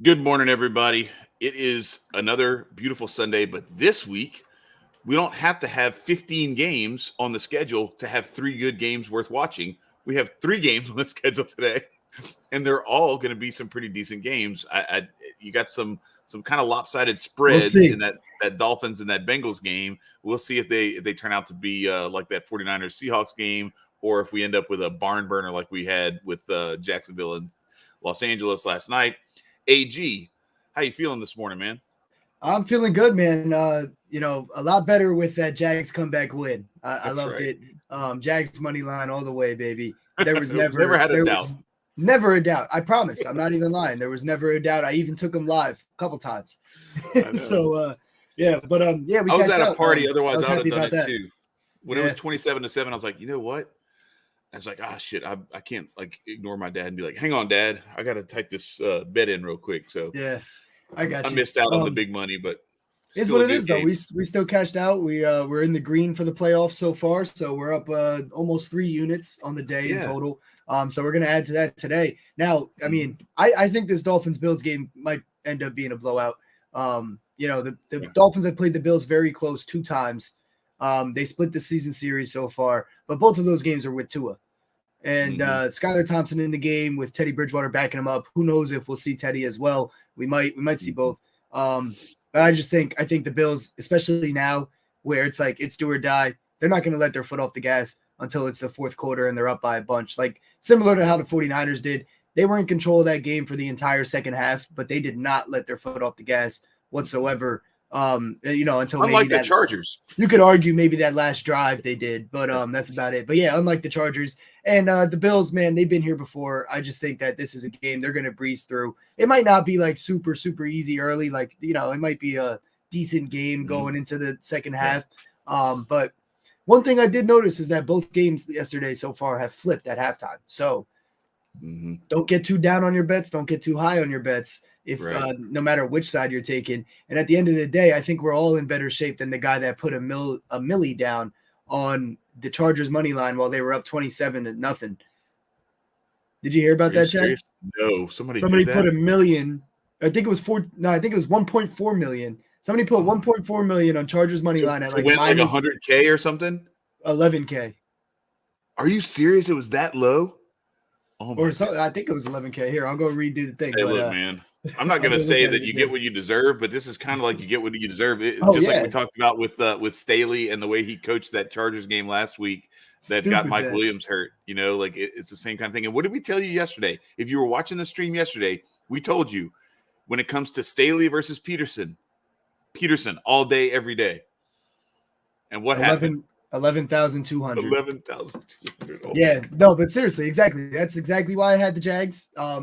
Good morning, everybody. It is another beautiful Sunday, but this week we don't have to have 15 games on the schedule to have three good games worth watching. We have three games on the schedule today, and they're all going to be some pretty decent games. You got some kind of lopsided We'll spreads in see. that Dolphins and that Bengals game. We'll see if they turn out to be like that 49ers Seahawks game, or if we end up with a barn burner like we had with Jacksonville and Los Angeles last night. AG, how you feeling this morning, man? I'm feeling good, man. A lot better with that Jags comeback win. I That's loved right. it. Jags money line all the way, baby. There was Never had a there doubt. was never a doubt. I promise. I'm not even lying. There was never a doubt. I even took them live a couple times. I know. Yeah, we I was cashed at a out. party, I otherwise was I would have happy done about it that. too. When it was Yeah, 27-7, I was like, you know what? I was like, shit, I can't like ignore my dad and be like, hang on, Dad, I got to type this bet in real quick. So yeah. I I got you. missed out on the big money, but Is still what a it good is though. game. We still cashed out. We're in the green for the playoffs so far. So we're up almost 3 units on the day in Yeah. total. So we're gonna add to that today. Now, I mean, I think this Dolphins Bills game might end up being a blowout. The Yeah. Dolphins have played the Bills very close 2 times. They split the season series so far, but both of those games are with Tua. And Skylar Thompson in the game with Teddy Bridgewater backing him up. Who knows if we'll see Teddy as well? We might see both. But I think the Bills, especially now where it's like it's do or die, they're not going to let their foot off the gas until it's the fourth quarter and they're up by a bunch. Like similar to how the 49ers did. They were in control of that game for the entire second half, but they did not let their foot off the gas whatsoever. Until Unlike maybe the that Chargers. you could argue maybe that last drive they did, but that's about it. But yeah, unlike the Chargers and the Bills, man, they've been here before. I just think that this is a game they're going to breeze through. It might not be like super, super easy early. Like, it might be a decent game going into the second half. But one thing I did notice is that both games yesterday so far have flipped at halftime. So don't get too down on your bets. Don't get too high on your bets. No matter which side you're taking. And at the end of the day, I think we're all in better shape than the guy that put a milli down on the Chargers money line while they were up 27-0. Did you hear about that, Chad? No, somebody Somebody did put that? $1 million. I think it was 1.4 million. Somebody put 1.4 million on Chargers money line at to like win like minus 100K or something. 11K. Are you serious? It was that low? Oh my Or something. I think it was 11K. Here, I'll go redo the thing. Hey, but look, man. I'm not going to I'll go say look at that it you get again. what you deserve, but this is kind of like you get what you deserve. Oh, Just like yeah. we talked about with Staley and the way he coached that Chargers game last week that got Stupid, Mike man. Williams hurt. Like it's the same kind of thing. And what did we tell you yesterday? If you were watching the stream yesterday, we told you when it comes to Staley versus Peterson all day, every day. And what happened? 11,200. 11,200. Oh, Yeah, no, but seriously, exactly. That's exactly why I had the Jags. I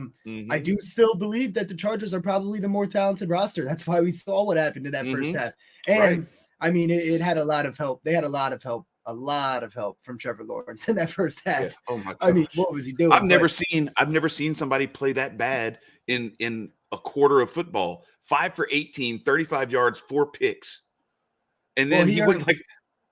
do Mhm. still believe that the Chargers are probably the more talented roster. That's why we saw what happened in that first half. And Right. I mean, it had a lot of help. They had a lot of help from Trevor Lawrence in that first half. Yeah. Oh my gosh. I mean, what was he doing? I've never seen somebody play that bad in a quarter of football. 5 for 18, 35 yards, 4 picks. And then he went like,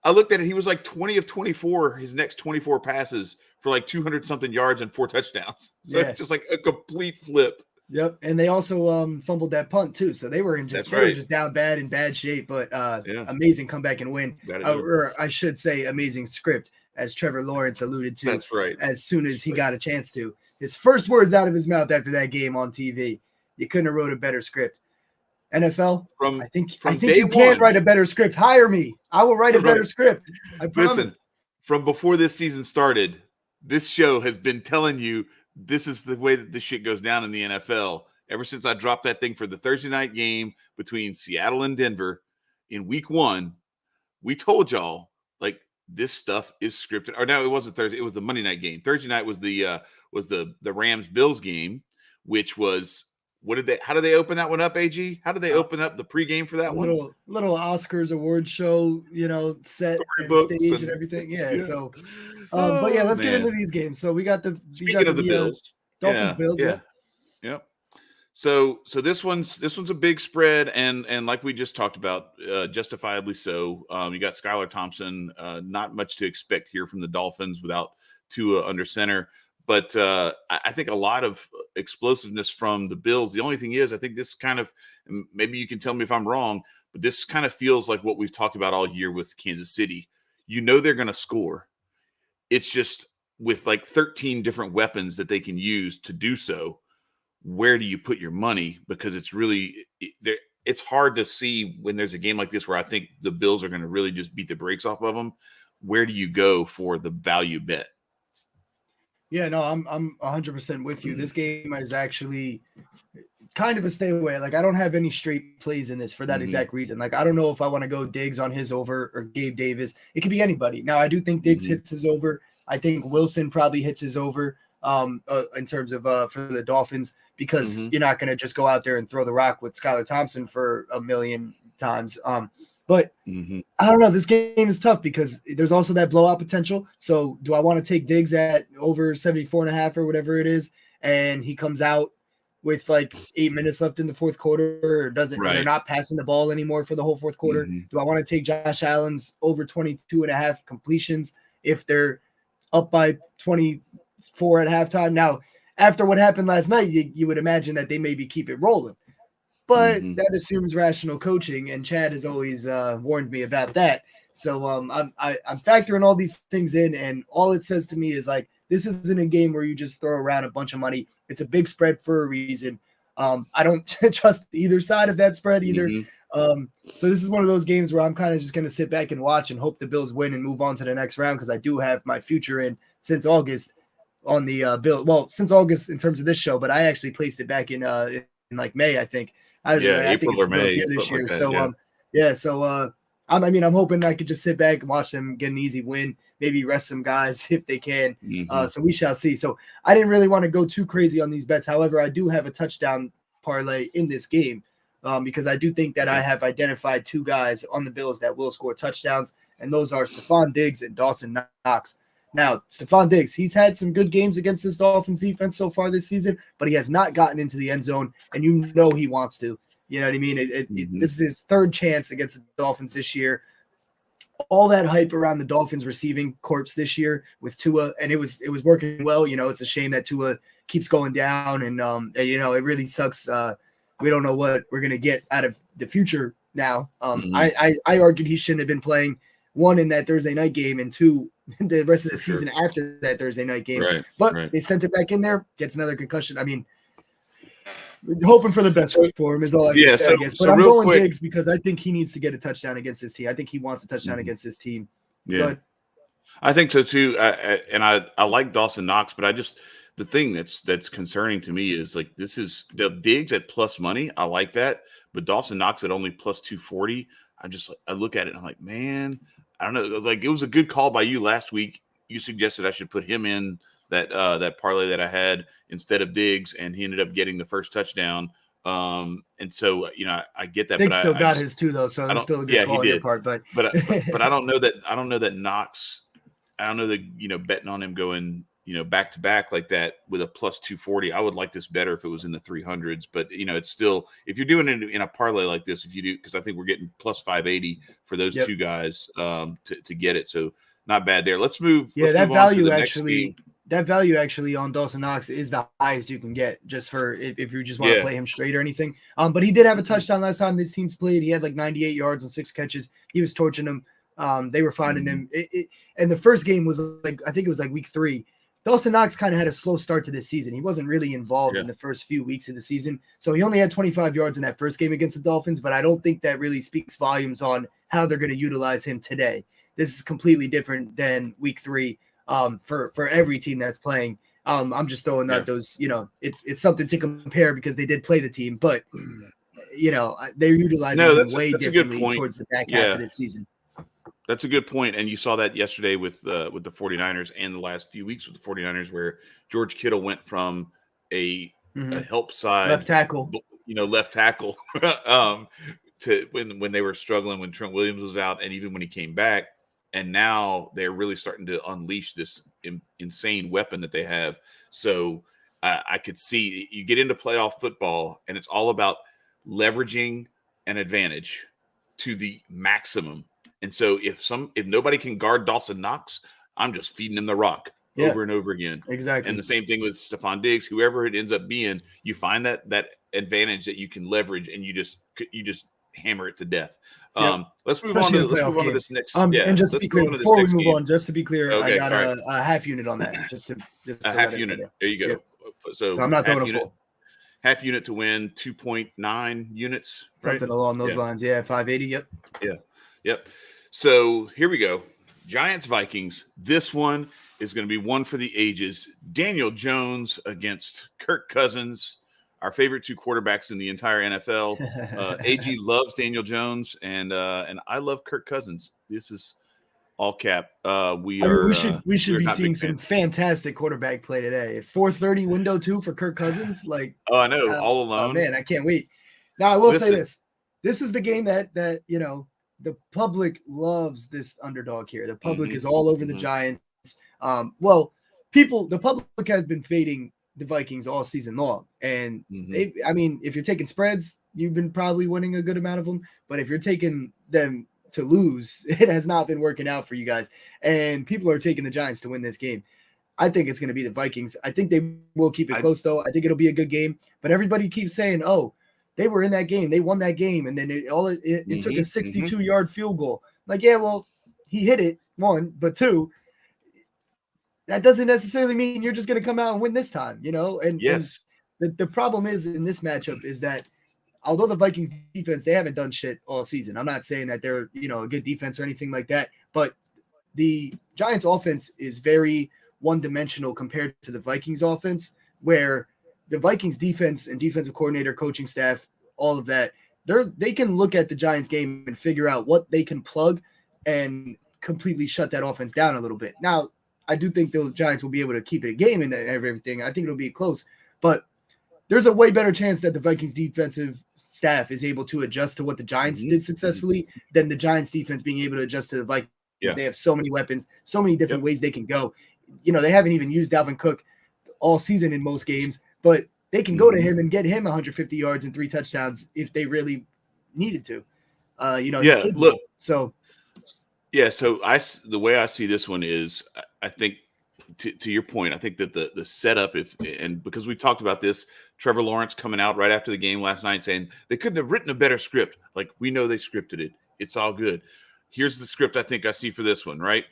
I looked at it, he was like 20 of 24, his next 24 passes for like 200 something yards and 4 touchdowns. So it's just like a complete flip. Yep, and they also fumbled that punt too, so they were were just down bad in bad shape. But amazing comeback and win, or I should say, amazing script, as Trevor Lawrence alluded to. That's right. As soon as he got a chance to, his first words out of his mouth after that game on TV, you couldn't have wrote a better script. NFL, I think you can write a better script. Hire me, I will write a better script. I promise. Listen, from before this season started, this show has been telling you this is the way that this shit goes down in the NFL. Ever since I dropped that thing for the Thursday night game between Seattle and Denver in week 1, we told y'all like this stuff is scripted. Or no, it wasn't Thursday. It was the Monday night game. Thursday night was the Rams Bills game, which was how did they open that one up, AG? How did they open up the pregame for that one? Little Oscars award show, set and stage and everything. Yeah. So, but yeah, let's get into these games. So we got the Bills, Dolphins, Bills. Yep. So this one's a big spread, and like we just talked about, justifiably so. You got Skylar Thompson. Not much to expect here from the Dolphins without Tua under center. But I think a lot of explosiveness from the Bills. The only thing is, I think this kind of, maybe you can tell me if I'm wrong, but this kind of feels like what we've talked about all year with Kansas City. You know they're going to score. It's just with like 13 different weapons that they can use to do so. Where do you put your money? Because it's really it's hard to see when there's a game like this where I think the Bills are going to really just beat the brakes off of them. Where do you go for the value bet? Yeah, no, I'm 100% with you. This game is actually kind of a stay away. Like, I don't have any straight plays in this for that exact reason. Like, I don't know if I want to go Diggs on his over or Gabe Davis. It could be anybody. Now, I do think Diggs hits his over. I think Wilson probably hits his over in terms of for the Dolphins, because you're not going to just go out there and throw the rock with Skylar Thompson for a million times. But I don't know. This game is tough because there's also that blowout potential. So do I want to take Diggs at over 74.5 or whatever it is, and he comes out with like 8 minutes left in the fourth quarter, or doesn't, they're not passing the ball anymore for the whole fourth quarter? Do I want to take Josh Allen's over 22.5 completions if they're up by 24 at halftime? Now, after what happened last night, you would imagine that they maybe keep it rolling. But that assumes rational coaching, and Chad has always warned me about that. So I'm factoring all these things in, and all it says to me is like, this isn't a game where you just throw around a bunch of money. It's a big spread for a reason. I don't trust either side of that spread either. So this is one of those games where I'm kind of just going to sit back and watch and hope the Bills win and move on to the next round, because I do have my future in since August on the Bill. Well, since August in terms of this show, but I actually placed it back in like May, I think. I think April or May here this year. Like that, so I'm hoping I could just sit back and watch them get an easy win, maybe rest some guys if they can. So we shall see. So I didn't really want to go too crazy on these bets. However, I do have a touchdown parlay in this game because I do think that I have identified two guys on the Bills that will score touchdowns, and those are Stephon Diggs and Dawson Knox. Now, Stephon Diggs, he's had some good games against this Dolphins defense so far this season, but he has not gotten into the end zone, and you know he wants to. You know what I mean? This is his third chance against the Dolphins this year. All that hype around the Dolphins receiving corps this year with Tua, and it was working well. You know, it's a shame that Tua keeps going down, and you know, it really sucks. We don't know what we're gonna get out of the future now. I argued he shouldn't have been playing, one, in that Thursday night game, and two, the rest of the season after that Thursday night game. But they sent it back in there, gets another concussion. I mean, hoping for the best for him is all I can say, I guess. But I'm going Diggs because I think he needs to get a touchdown against this team. I think he wants a touchdown against this team. Yeah, I think so too. And I like Dawson Knox, but the thing that's concerning to me is like, this is the Diggs at plus money. I like that, but Dawson Knox at only plus 240. I look at it and I'm like, man, I don't know. It was a good call by you last week. You suggested I should put him in that parlay that I had instead of Diggs, and he ended up getting the first touchdown. And so, you know, I get that. Diggs but still got his too, though, so it's still a good call on your part. But I don't know that Knox. I don't know that, you know, betting on him going, you know, back to back like that with a plus 240. I would like this better if it was in the 300s. But, you know, it's still, if you're doing it in a parlay like this, if you do, because I think we're getting plus 580 for those two guys to get it. So not bad there. Let's move. Yeah, that value actually on Dawson Knox is the highest you can get, just for if you just want to play him straight or anything. But he did have a touchdown last time this team's played. He had like 98 yards and 6 catches. He was torching them. They were finding him. And the first game was like, I think it was like week 3. Dawson Knox kind of had a slow start to this season. He wasn't really involved in the first few weeks of the season. So he only had 25 yards in that first game against the Dolphins, but I don't think that really speaks volumes on how they're going to utilize him today. This is completely different than week 3 for every team that's playing. I'm just throwing out those, you know, it's something to compare because they did play the team, but, you know, they're utilizing him way differently towards the back half of this season. That's a good point. And you saw that yesterday with the 49ers and the last few weeks with the 49ers, where George Kittle went from a help side left tackle to when they were struggling, when Trent Williams was out, and even when he came back. And now they're really starting to unleash this insane weapon that they have. So I could see you get into playoff football, and it's all about leveraging an advantage to the maximum. And so if nobody can guard Dawson Knox, I'm just feeding him the rock. Yeah, over and over again. exactly. And the same thing with Stephon Diggs, whoever it ends up being, you find that advantage that you can leverage, and you just hammer it to death. Yep. Let's move Especially in let's playoff move on to games. this next. And just to Let's be move clear, on to this before we next move game. on, just to be clear, I Okay, got all right. a half unit on that. Just to A half let unit. everybody know. There you go. Yep. So I'm not half throwing a unit. full. Half unit to win 2.9 units, right? Something along those lines. Yeah, 580. Yep. Yep. So here we go. Giants Vikings. This one is going to be one for the ages. Daniel Jones against Kirk Cousins, our favorite two quarterbacks in the entire NFL. AG loves Daniel Jones, and I love Kirk Cousins. This is all cap. We should be not seeing big some fans. fantastic quarterback play today. At 4:30 window too for Kirk Cousins. Like, Oh, I know, all alone. Oh man, I can't wait. Now I will say this: this is the game that the public loves this underdog here. The public is all over the Giants. The public has been fading the Vikings all season long, and if you're taking spreads, you've been probably winning a good amount of them. But if you're taking them to lose, it has not been working out for you guys. And people are taking the Giants to win this game. I think it's going to be the Vikings. I think they will keep it close, though. I think it'll be a good game. But everybody keeps saying, "Oh, they were in that game. They won that game." And then it took a 62-yard field goal. Like, yeah, well, he hit it, one, but two, that doesn't necessarily mean you're just going to come out and win this time, And yes, and the problem is in this matchup is that although the Vikings defense, they haven't done shit all season. I'm not saying that they're, a good defense or anything like that, but the Giants offense is very one-dimensional compared to the Vikings offense, where the Vikings defense and defensive coordinator, coaching staff, all of that, they can look at the Giants game and figure out what they can plug and completely shut that offense down a little bit. Now, I do think the Giants will be able to keep it a game and everything. I think it'll be close, but there's a way better chance that the Vikings defensive staff is able to adjust to what the Giants did successfully than the Giants defense being able to adjust to the Vikings. Yeah. They have so many weapons, so many different ways they can go. They haven't even used Dalvin Cook all season in most games, but they can go to him and get him 150 yards and 3 touchdowns if they really needed to. Look. So the way I see this one is, I think to your point, I think that the setup, and because we talked about this, Trevor Lawrence coming out right after the game last night saying they couldn't have written a better script. Like, we know they scripted it. It's all good. Here's the script I think I see for this one, right?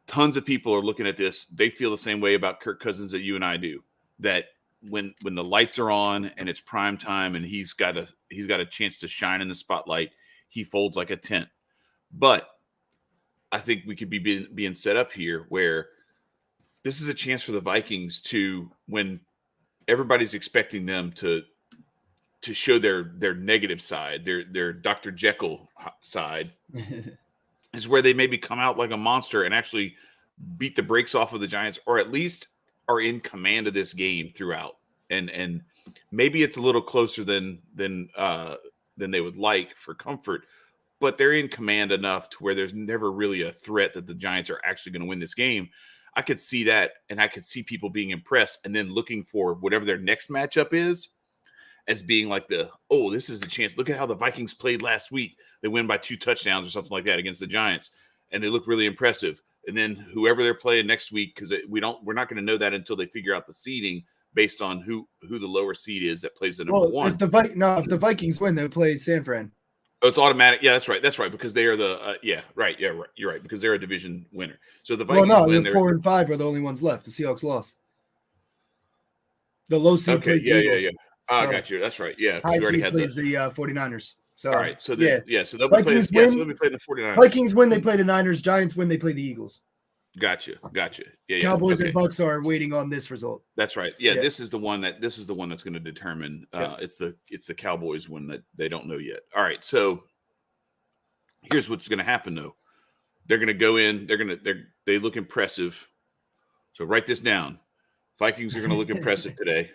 Tons of people are looking at this. They feel the same way about Kirk Cousins that you and I do. That when the lights are on and it's prime time and he's got a chance to shine in the spotlight, he folds like a tent. But I think we could be being set up here where this is a chance for the Vikings to, when everybody's expecting them to show their negative side, their Dr. Jekyll side, is where they maybe come out like a monster and actually beat the brakes off of the Giants, or at least are in command of this game throughout. And maybe it's a little closer than they would like for comfort, but they're in command enough to where there's never really a threat that the Giants are actually going to win this game. I could see that, and I could see people being impressed and then looking for whatever their next matchup is as being like this is the chance. Look at how the Vikings played last week. They win by 2 touchdowns or something like that against the Giants, and they look really impressive. And then whoever they're playing next week, because we're not going to know that until they figure out the seeding based on who the lower seed is that plays the number one. If the Vikings win, they'll play San Fran. Oh, it's automatic. Yeah, that's right. That's right, because they are the right. Yeah, right. You're right, because they're a division winner. So the Vikings win. 4 and 5 are the only ones left. The Seahawks lost. The low seed plays the Eagles. Yeah. Oh, I got you. That's right. Yeah, high seed plays the 49ers. So all right. So so they'll be playing. So they'll be playing the 49ers. Vikings win, they play the Niners. Giants win, they play the Eagles. Gotcha. Yeah. Cowboys and Bucks are waiting on this result. That's right. Yeah, this is the one that's going to determine. It's the Cowboys one that they don't know yet. All right. So here's what's going to happen though. They're going to go in. They look impressive. So write this down. Vikings are going to look impressive today,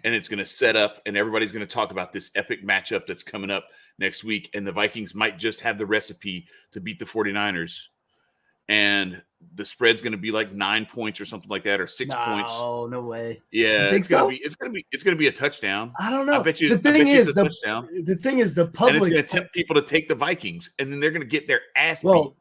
and it's going to set up, and everybody's going to talk about this epic matchup that's coming up next week. And the Vikings might just have the recipe to beat the 49ers. And the spread's going to be like 9 points or something like that, or 6 points. Oh, no way. Yeah, it's going to be a touchdown. I don't know. I bet you. The thing is, the public, and it's going to tempt people to take the Vikings, and then they're going to get their ass beat.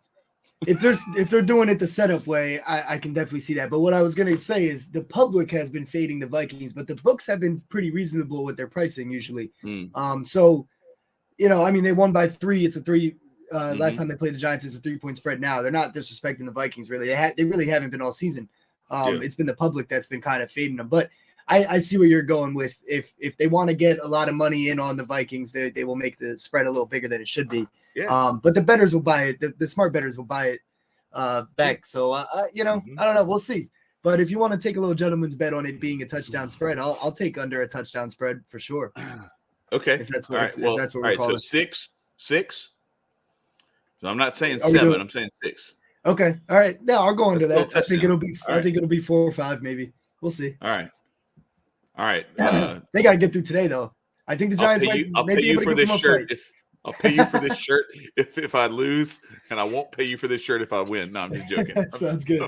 if they're doing it the setup way, I can definitely see that. But what I was gonna say is the public has been fading the Vikings, but the books have been pretty reasonable with their pricing usually. So I mean, they won by 3. It's a 3. Last time they played the Giants, it's a 3-point spread. Now they're not disrespecting the Vikings really. They really haven't been all season. It's been the public that's been kind of fading them. But I see where you're going with if they want to get a lot of money in on the Vikings, they will make the spread a little bigger than it should be. Yeah. But the bettors will buy it. The smart bettors will buy it back. So I don't know. We'll see. But if you want to take a little gentleman's bet on it being a touchdown spread, I'll take under a touchdown spread for sure. Okay. If that's what we're calling. So 6. So I'm not saying 7. I'm saying 6. Okay. All right. No, I'll go into that. I think it'll be 4 or 5 maybe. We'll see. All right. They got to get through today though. I think the Giants I'll pay you for this shirt I'll pay you for this shirt if I lose, and I won't pay you for this shirt if I win. No, I'm just joking. That sounds good.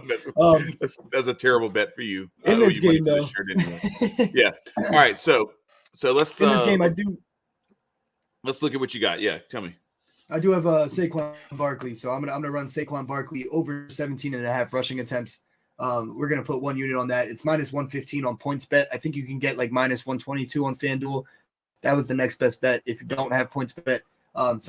That's a terrible bet for you. In this game, though. Anyway. Yeah. All right. So let's in this game. Let's look at what you got. Yeah. Tell me. I do have Saquon Barkley, so I'm gonna run Saquon Barkley over 17.5 rushing attempts. We're gonna put 1 unit on that. It's minus 115 on points bet. I think you can get like minus 122 on FanDuel. That was the next best bet if you don't have points bet.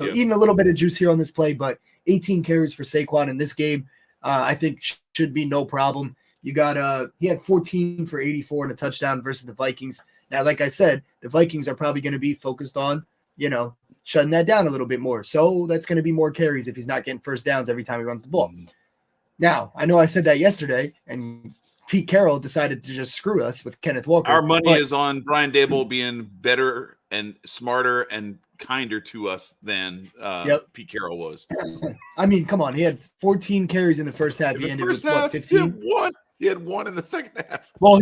Eating a little bit of juice here on this play, but 18 carries for Saquon in this game, I think should be no problem. You got he had 14 for 84 and a touchdown versus the Vikings. Now, like I said, the Vikings are probably going to be focused on, shutting that down a little bit more. So that's going to be more carries if he's not getting first downs every time he runs the ball. Now, I know I said that yesterday, and Pete Carroll decided to just screw us with Kenneth Walker. Our money is on Brian Daboll being better and smarter and kinder to us than Pete Carroll was. I mean, come on. He had 14 carries in the first half. He ended with 15? He had 1 in the second half. Well,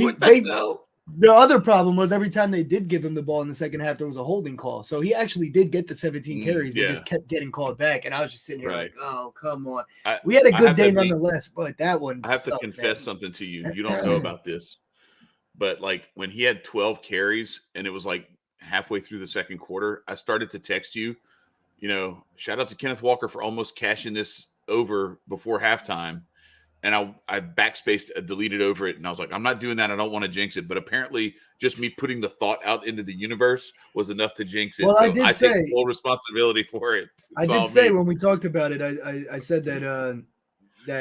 the other problem was every time they did give him the ball in the second half, there was a holding call. So he actually did get the 17 carries. They just kept getting called back. And I was just sitting here like, oh, come on. We had a good day nonetheless, but that one I have to confess something to you. You don't know about this. But, like, when he had 12 carries and it was, like, halfway through the second quarter, I started to text you, shout out to Kenneth Walker for almost cashing this over before halftime. And I backspaced, deleted over it. And I was like, I'm not doing that. I don't want to jinx it. But apparently just me putting the thought out into the universe was enough to jinx it. Well, so I take full responsibility for it. I did say when we talked about it, I said that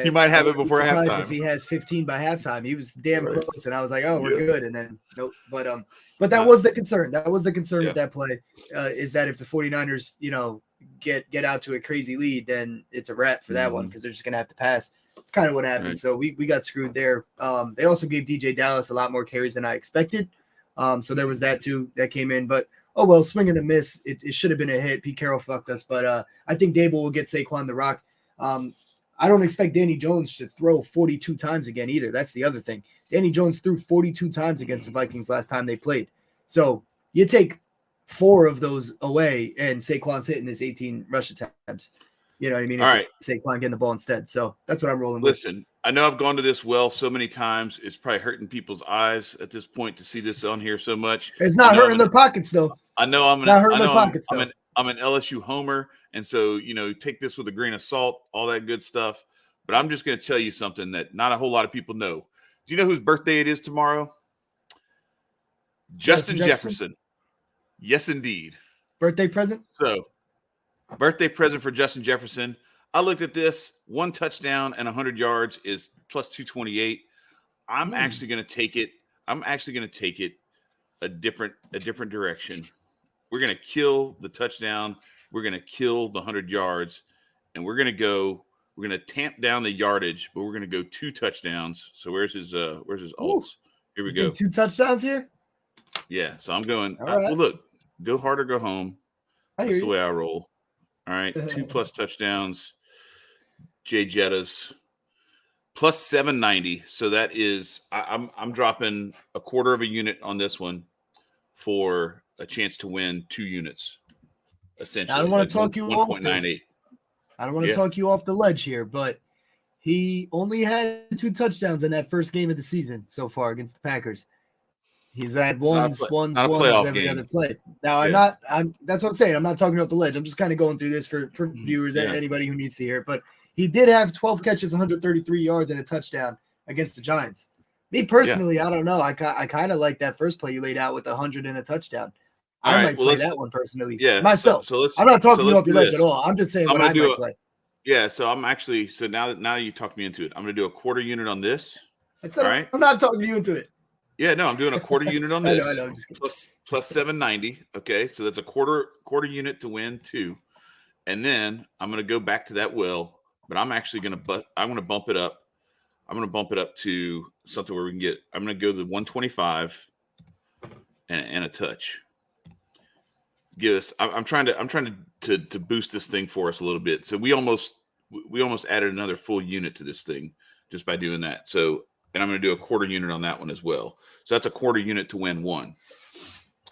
he might have it before halftime. If he has 15 by halftime, he was damn close. And I was like, oh, we're good. And then nope. But that was the concern. That was the concern with that play, is that if the 49ers, get out to a crazy lead, then it's a wrap for that one because they're just going to have to pass. It's kind of what happened. Right. So we got screwed there. They also gave DJ Dallas a lot more carries than I expected. So there was that too that came in. But, oh, well, swing and a miss. It should have been a hit. Pete Carroll fucked us. But I think Daboll will get Saquon the rock. I don't expect Danny Jones to throw 42 times again either. That's the other thing. Danny Jones threw 42 times against the Vikings last time they played. So you take 4 of those away, and Saquon's hitting his 18 rush attempts. You know what I mean? All right. Saquon getting the ball instead. So that's what I'm rolling with. Listen, I know I've gone to this well so many times. It's probably hurting people's eyes at this point to see this on here so much. It's not hurting their pockets, though. I know I'm an LSU homer. And so, take this with a grain of salt, all that good stuff. But I'm just going to tell you something that not a whole lot of people know. Do you know whose birthday it is tomorrow? Justin Jefferson. Yes, indeed. Birthday present? So, birthday present for Justin Jefferson. I looked at this. 1 touchdown and 100 yards is plus 228. I'm actually going to take it. A different direction. We're going to kill the touchdown. We're going to kill the 100 yards. And we're going to tamp down the yardage, but we're going to go 2 touchdowns. So where's his alts? Here we go. 2 touchdowns here? Yeah. So I'm going, well, look, go hard or go home. That's the way I roll. All right. 2+ touchdowns. Jay Jettas plus 790. So that is, I'm dropping a quarter of a unit on this one for a chance to win 2 units. Essentially. I don't want to talk you off this. I don't want to talk you off the ledge here, but he only had 2 touchdowns in that first game of the season so far against the Packers. He's had ones every other play. Now that's what I'm saying. I'm not talking about the ledge. I'm just kind of going through this for viewers, anybody who needs to hear it. But He did have 12 catches, 133 yards, and a touchdown against the Giants. Me personally, I don't know. I kind of like that first play you laid out with 100 and a touchdown. All I right, might well, play that one personally. Yeah. Myself. So let's. I'm not talking so you let's off your do ledge this. at all. I'm just saying what I might play. Yeah. So I'm actually. So now you talked me into it. I'm going to do a quarter unit on this. All right. I'm not talking you into it. Yeah. No, I'm doing a quarter unit on this. I know. I'm just kidding. plus 790. Okay. So that's a quarter unit to win 2. And then I'm going to go back to that well, but I'm actually going to bump it up. I'm going to bump it up to something where we can get. I'm going to go to the 125 and a touch. Give us. I'm trying to boost this thing for us a little bit. So we almost added another full unit to this thing just by doing that. So, and I'm going to do a quarter unit on that one as well. So that's a quarter unit to win 1.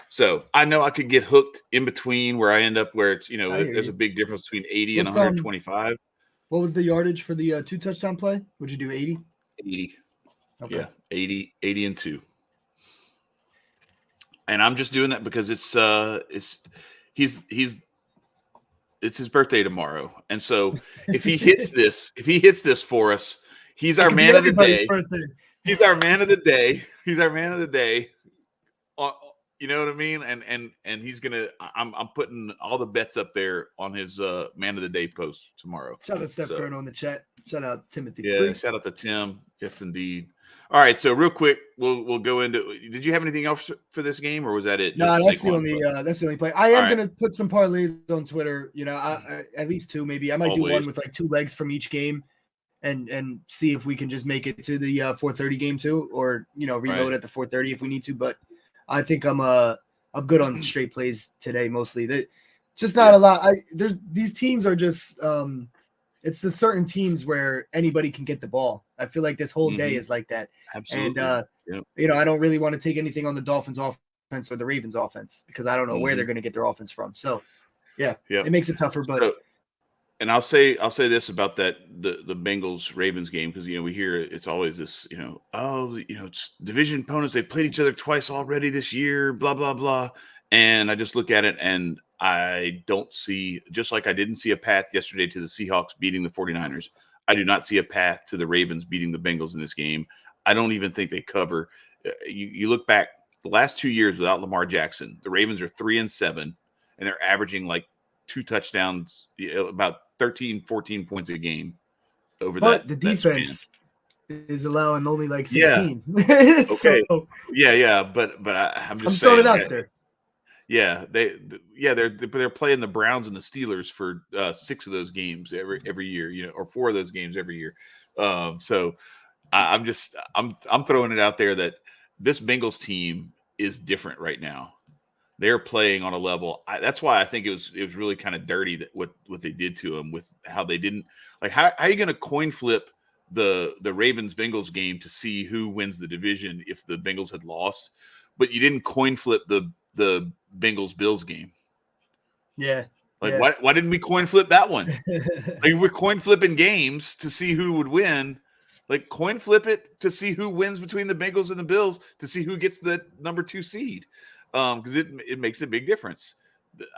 So I know I could get hooked in between where I end up where it's, there's a big difference between 80 and 125. What was the yardage for the 2 touchdown play? Would you do 80? 80. Okay. Yeah, 80 and 2. And I'm just doing that because it's his birthday tomorrow. And so if he hits this for us, he's our man of the day. He's our man of the day. He's our man of the day. You know what I mean? And he's gonna. I'm putting all the bets up there on his man of the day post tomorrow. Shout out Steph Curno in the chat. Shout out Timothy. Yeah, shout out to Tim. Yes, indeed. All right, so real quick, we'll go into. Did you have anything else for this game, or was that it? No, that's the only play. I am gonna put some parlays on Twitter. I at least 2 maybe. I might do one with like 2 legs from each game, and see if we can just make it to the 4:30 game too, or reload at the 4:30 if we need to. But I think I'm good on straight plays today mostly. That just not a lot. These teams are just it's the certain teams where anybody can get the ball. I feel like this whole day is like that. Absolutely. And I don't really want to take anything on the Dolphins offense or the Ravens offense because I don't know where they're going to get their offense from. So it makes it tougher. But and I'll say this about the Bengals Ravens game, because we hear it's always this, it's division opponents, they played each other twice already this year, blah blah blah. And I just look at it and I don't see, just like I didn't see a path yesterday to the Seahawks beating the 49ers, I do not see a path to the Ravens beating the Bengals in this game. I don't even think they cover. You look back the last 2 years without Lamar Jackson, the Ravens are 3-7 and they're averaging like 2 touchdowns, about 13, 14 points a game over that. But the defense is allowing only like 16. Yeah. Okay. Yeah. But I'm just saying. Throwing it out there. Yeah, they're playing the Browns and the Steelers for 6 of those games every year, or 4 of those games every year. So I'm throwing it out there that this Bengals team is different right now. They're playing on a level. That's why I think it was really kind of dirty that what they did to them with how they didn't like. How are you going to coin flip the Ravens Bengals game to see who wins the division if the Bengals had lost, but you didn't coin flip the Bengals Bills game? Yeah. Why didn't we coin flip that one? Like, we're coin flipping games to see who would win. Like, coin flip it to see who wins between the Bengals and the Bills to see who gets the number 2 seed. Because it makes a big difference.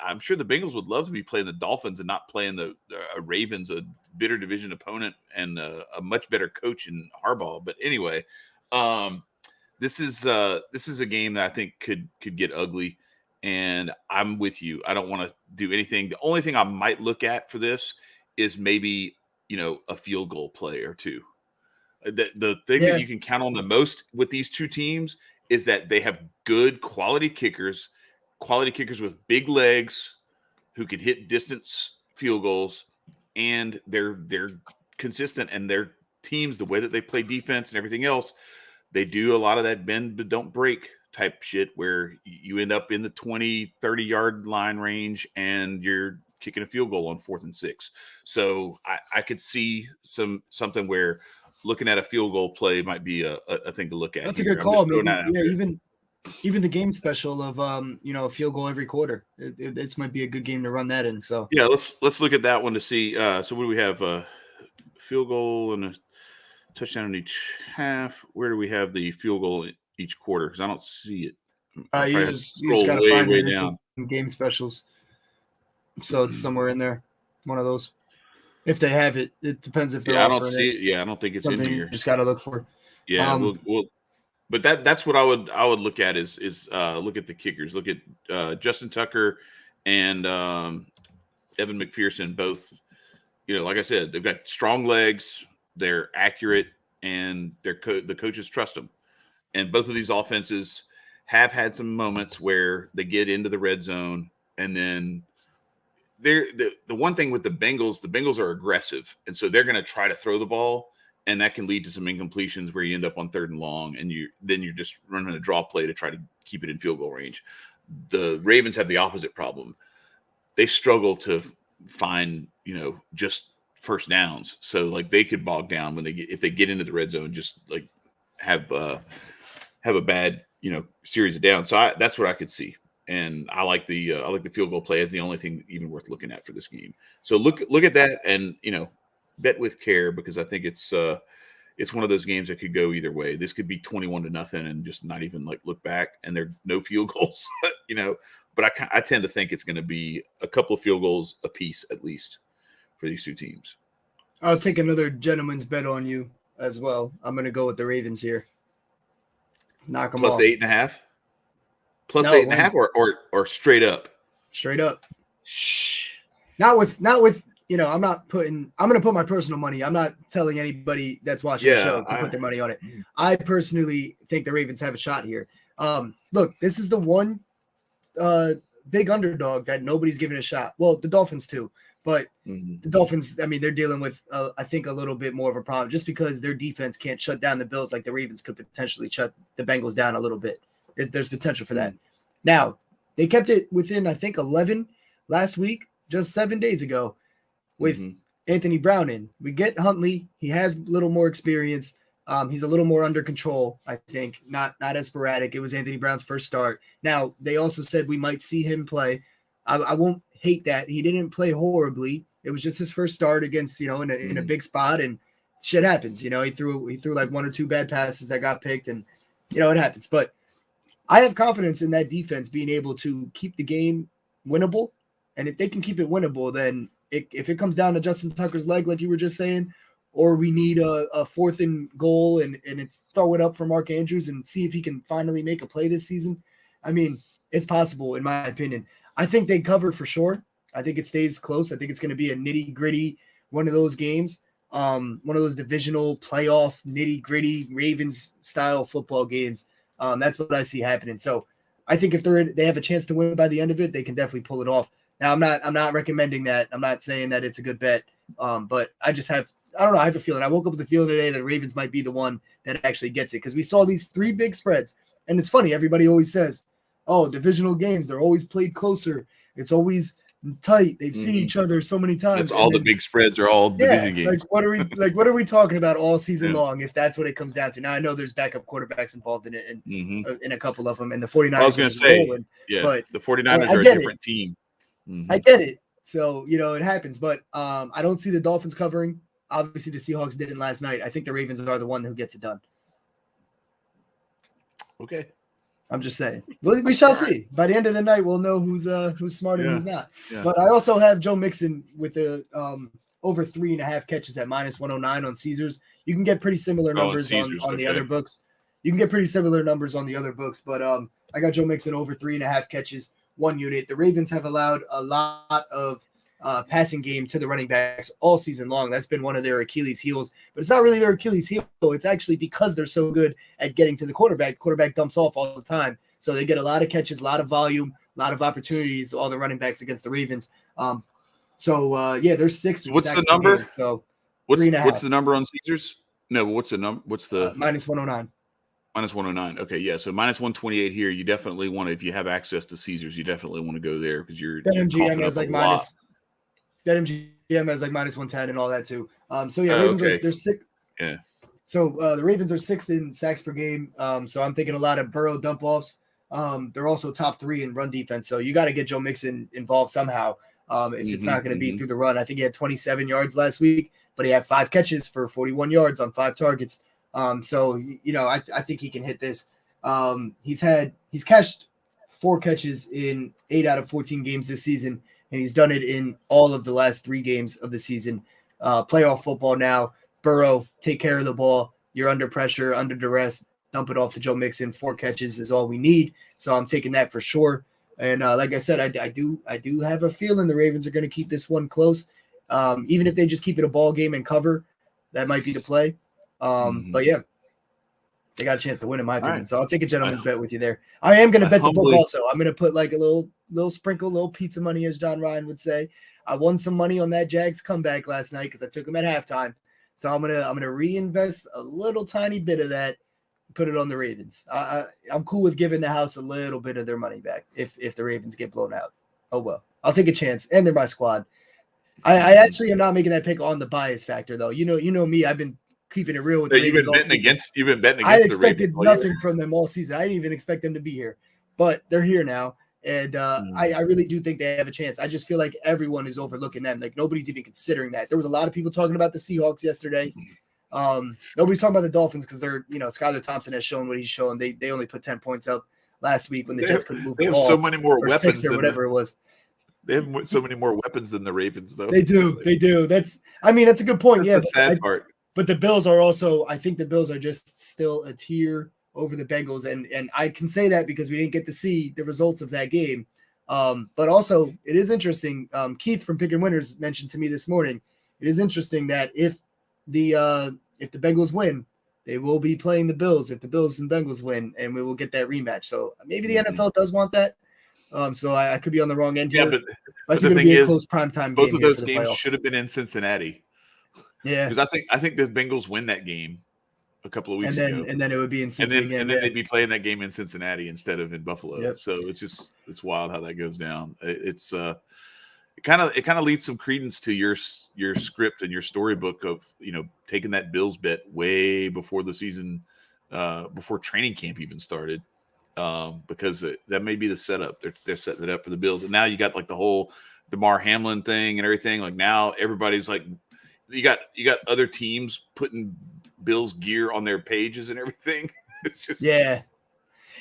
I'm sure the Bengals would love to be playing the Dolphins and not playing the Ravens, a bitter division opponent and a much better coach in Harbaugh. But anyway, this is a game that I think could get ugly, and I'm with you. I don't want to do anything. The only thing I might look at for this is maybe a field goal play or 2. The thing that you can count on the most with these 2 teams is that they have good quality kickers with big legs who can hit distance field goals, and they're consistent, and their teams, the way that they play defense and everything else, they do a lot of that bend but don't break type shit where you end up in the 20, 30 yard line range and you're kicking a field goal on 4th and 6. So I could see something where looking at a field goal play might be a thing to look at. That's a good call. Maybe, even the game special of a field goal every quarter. It might be a good game to run that in. So yeah, let's look at that one to see. So what do we have? Field goal and a touchdown in each half. Where do we have the field goal each quarter? Because I don't see it. You just got to find it in game specials. So it's somewhere in there. One of those. If they have it, it depends if they're Yeah, I don't offering see it. it. Yeah, I don't think it's in Something you here. just got to look for. Yeah, we'll but that's what I would look at is look at the kickers. Look at Justin Tucker and Evan McPherson, both, like I said, they've got strong legs, they're accurate, and the coaches trust them. And both of these offenses have had some moments where they get into the red zone, and then the one thing with the Bengals are aggressive, and so they're going to try to throw the ball, and that can lead to some incompletions where you end up on 3rd and long, and you're just running a draw play to try to keep it in field goal range. The Ravens have the opposite problem. They struggle to find, just first downs. So like they could bog down if they get into the red zone, just like have a bad, series of downs. So that's what I could see. And I like the field goal play as the only thing even worth looking at for this game. So look at that and, bet with care, because I think it's one of those games that could go either way. This could be 21-0 and just not even like look back, and there are no field goals, But I tend to think it's going to be a couple of field goals apiece at least for these two teams. I'll take another gentleman's bet on you as well. I'm going to go with the Ravens here. Knock them Plus off. 8.5. Plus 8.5 or straight up. Straight up. Shh. Not with. I'm going to put my personal money. I'm not telling anybody that's watching the show to put their money on it. I personally think the Ravens have a shot here. Look, this is the one big underdog that nobody's giving a shot. Well, the Dolphins too, but the Dolphins, I mean, they're dealing with, I think, a little bit more of a problem just because their defense can't shut down the Bills like the Ravens could potentially shut the Bengals down a little bit. There's potential for that. Now, they kept it within, I think, 11 last week, just 7 days ago, with Anthony Brown in. We get Huntley. He has a little more experience. He's a little more under control, I think, not as sporadic. It was Anthony Brown's first start. Now, they also said we might see him play. I won't hate that. He didn't play horribly. It was just his first start against, in a big spot, and shit happens. He threw like 1 or 2 bad passes that got picked, and, it happens. But I have confidence in that defense being able to keep the game winnable. And if they can keep it winnable, then if it comes down to Justin Tucker's leg, like you were just saying, or we need a 4th and goal and it's throw it up for Mark Andrews and see if he can finally make a play this season. I mean, it's possible in my opinion. I think they cover for sure. I think it stays close. I think it's going to be a nitty gritty, one of those games, one of those divisional playoff nitty gritty Ravens style football games. That's what I see happening. So I think if they have a chance to win by the end of it, they can definitely pull it off. Now I'm not recommending that. I'm not saying that it's a good bet. But I don't know. I have a feeling. I woke up with the feeling today that Ravens might be the one that actually gets it because we saw these 3 big spreads. And it's funny. Everybody always says, oh, divisional games, they're always played closer. It's always tight. They've seen each other so many times. The big spreads are all division games. What are we talking about all season long if that's what it comes down to? Now I know there's backup quarterbacks involved in it and in a couple of them, and the 49ers. I was going to say, but the 49ers are a different team. I get it. So, it happens, but I don't see the Dolphins covering. Obviously, the Seahawks didn't last night. I think the Ravens are the one who gets it done. Okay. I'm just saying. We shall see. By the end of the night, we'll know who's smart and who's not. Yeah. But I also have Joe Mixon with the over 3.5 catches at -109 on Caesars. You can get pretty similar numbers on the other books. You can get pretty similar numbers on the other books, but I got Joe Mixon over 3.5 catches, 1 unit. The Ravens have allowed a lot of passing game to the running backs all season long. That's been one of their Achilles heels, but it's not really their Achilles heel. It's actually because they're so good at getting to the quarterback. Quarterback dumps off all the time. So they get a lot of catches, a lot of volume, a lot of opportunities, all the running backs against the Ravens. They're 6th. What's the number? Game, so what's the number on Caesars? No, what's the number? What's the -109? -109. Okay, yeah. So -128 here. You definitely want to, if you have access to Caesars, you definitely want to go there because you're BetMGM has like BetMGM has like -110 and all that too. Ravens they're 6th. Yeah. So the Ravens are 6th in sacks per game. So I'm thinking a lot of Burrow dump offs. They're also top 3 in run defense. So you got to get Joe Mixon involved somehow. If it's not going to be through the run, I think he had 27 yards last week, but he had 5 catches for 41 yards on 5 targets. I think he can hit this. He's cashed 4 catches in 8 out of 14 games this season, and he's done it in all of the last 3 games of the season. Playoff football now. Burrow, take care of the ball. You're under pressure, under duress. Dump it off to Joe Mixon. 4 catches is all we need. So I'm taking that for sure. And like I said, I do have a feeling the Ravens are going to keep this one close. Even if they just keep it a ball game and cover, that might be the play. But yeah, they got a chance to win, in my opinion. Right. So I'll take a gentleman's bet with you there. I am going to bet the book humbly- also. I'm going to put like a little sprinkle, little pizza money, as John Ryan would say. I won some money on that Jags comeback last night because I took them at halftime. So I'm gonna reinvest a little tiny bit of that, put it on the Ravens. I'm cool with giving the house a little bit of their money back if the Ravens get blown out. Oh well, I'll take a chance, and they're my squad. I actually am not making that pick on the bias factor though. You know me, I've been keeping it real with the Ravens all season. You've been betting I against the Ravens. expected nothing from them all season. I didn't even expect them to be here, but they're here now. And I really do think they have a chance. I just feel like everyone is overlooking them. Like nobody's even considering that. There was a lot of people talking about the Seahawks yesterday. Nobody's talking about the Dolphins because they're, Skylar Thompson has shown what he's shown. They only put 10 points up last week when the Jets couldn't move the ball. They have so many more weapons 6 or whatever it was. They have so many more weapons than the Ravens, though. They do. That's a good point. That's the sad part. But the Bills are also, I think the Bills are just still a tier over the Bengals. And I can say that because we didn't get to see the results of that game. But also it is interesting. Keith from Pick and Winners mentioned to me this morning, it is interesting that if the Bengals win, they will be playing the Bills if the Bills and Bengals win, and we will get that rematch. So maybe the NFL does want that. So I could be on the wrong end here. Yeah, but I think it'll be a close primetime game. Both of those games should have been in Cincinnati. Yeah, because I think the Bengals win that game a couple of weeks ago, and then it would be in Cincinnati, and then they'd be playing that game in Cincinnati instead of in Buffalo. Yep. So it's wild how that goes down. It kind of leads some credence to your script and your storybook of taking that Bills bet way before the season, before training camp even started, because that may be the setup. They're setting it up for the Bills, and now you got like the whole DeMar Hamlin thing and everything. Like now everybody's like, you got other teams putting Bills gear on their pages and everything. It's just the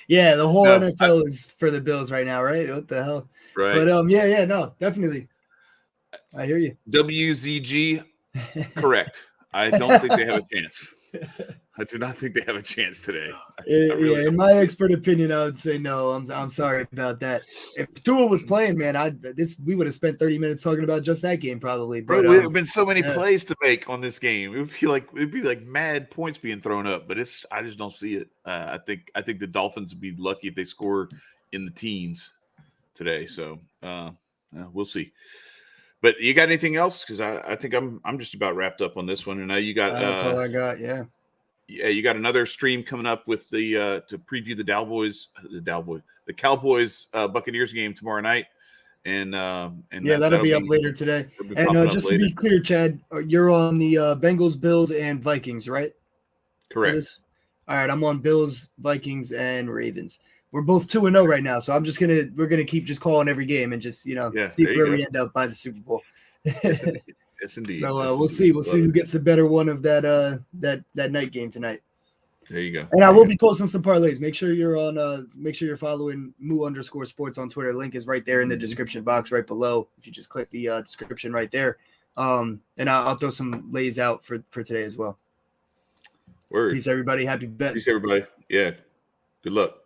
whole NFL is for the Bills right now, right? What the hell? Right. But no, definitely. I hear you. WZG, correct. I don't think they have a chance. I do not think they have a chance today. In my expert opinion, I would say no. I'm sorry about that. If Tua was playing, man, we would have spent 30 minutes talking about just that game probably. But there have been so many plays to make on this game. It'd be like mad points being thrown up, but I just don't see it. I think the Dolphins would be lucky if they score in the teens today. So we'll see. But you got anything else? Because I think I'm just about wrapped up on this one. And now you got that's all I got. Yeah. Yeah, you got another stream coming up with the to preview the Cowboys Buccaneers game tomorrow night, and that'll be up later today. And just to be clear, Chad, you're on the Bengals, Bills, and Vikings, right? Correct. All right, I'm on Bills, Vikings, and Ravens. We're both 2-0 right now, so we're gonna keep just calling every game and just see where we end up by the Super Bowl. Yes, indeed. So we'll see who gets the better one of that night game tonight. There you go. And I will be posting some parlays. Make sure you're following moo_sports on Twitter. Link is right there in the description box right below. If you just click the description right there. And I'll throw some lays out for today as well. Word. Peace, everybody. Happy bet. Peace, everybody. Yeah. Good luck.